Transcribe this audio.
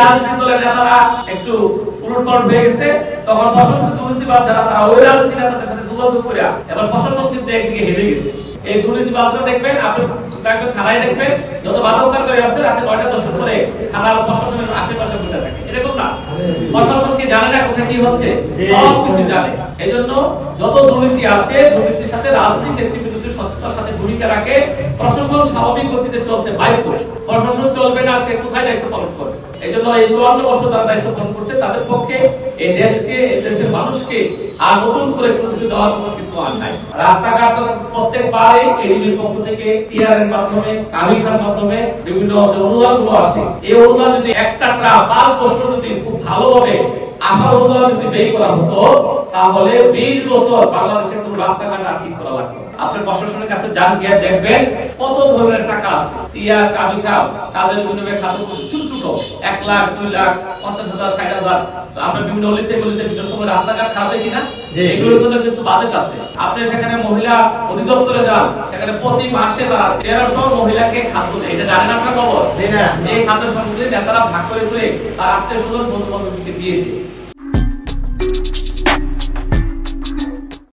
রাজনৈতিক দলের নেতারা একটু উলটপালট হয়ে গেছে, তখন প্রশাসনিক দুর্নীতিবাদ যারা তারা ওই রাজনৈতিক নেতাদের সাথে যোগাযোগ করে এবার প্রশাসন কিন্তু একদিকে হেরে গেছে। এই দুর্নীতিবাদরা দেখবেন আপনি থানায় দেখবেন যত বাধাকারী আছে রাতে 9টা-10টা করে থানার প্রশাসনের আশেপাশে বসে থাকে, এরকম না? প্রশাসনকে জানে না কোথায় কি হচ্ছে, সব কিছু জানে। এই জন্য যত দুর্নীতি আছে, দুর্নীতির সাথে রাজনৈতিক নেতৃত্বের সত্যতার সাথে ভূমিকা রাখে। প্রশাসন স্বাভাবিক গতিতে চলতে বাধ্য। প্রশাসন চলবে না, সে কোথায় দায়িত্ব পালন করবে? এই জন্য এই 54 বছর যারা দায়িত্ব পালন করছে তাদের পক্ষে এই দেশকে, এই দেশের মানুষকে আর নতুন করে কিছু দেওয়ার কোনো কিছু আর নাই। রাস্তাঘাট প্রত্যেকবারে এডিবির পক্ষ থেকে টিআরএর মাধ্যমে, কামিখার মাধ্যমে বিভিন্ন অনুদানগুলো আসে। এই অনুদান যদি একটা ট্রাম 5 বছর যদি খুব ভালোভাবে আশার অনুদান যদি ব্যয় করা হতো, তাহলে 20 বছর বাংলাদেশের কোন রাস্তাঘাট আর ঠিক করা লাগতো। আপনি প্রশাসনের কাছে যান, গিয়ে দেখবেন কত ধরনের টাকা আছে। টিআর, কামিখা, তাদের বিনিময়ে খাতে ছোট ছোট 1 লাখ, 2 লাখ, 50,000, 60,000। আমরা বিভিন্ন অলিতে গলিতে বিভিন্ন সময় রাস্তাঘাট খারাপ কিনা, এগুলোর জন্য কিন্তু বাজেট আছে। আপনি সেখানে মহিলা অধিদপ্তরে যান, সেখানে প্রতি মাসে তারা 1300 মহিলাকে খাদ্য দেয়। এটা জানেন আপনার খবর? এই খাদ্য সামগ্রী নেতারা ভাগ করে তার আত্মীয় স্বজন, বন্ধু বান্ধবকে দিয়ে দেয়।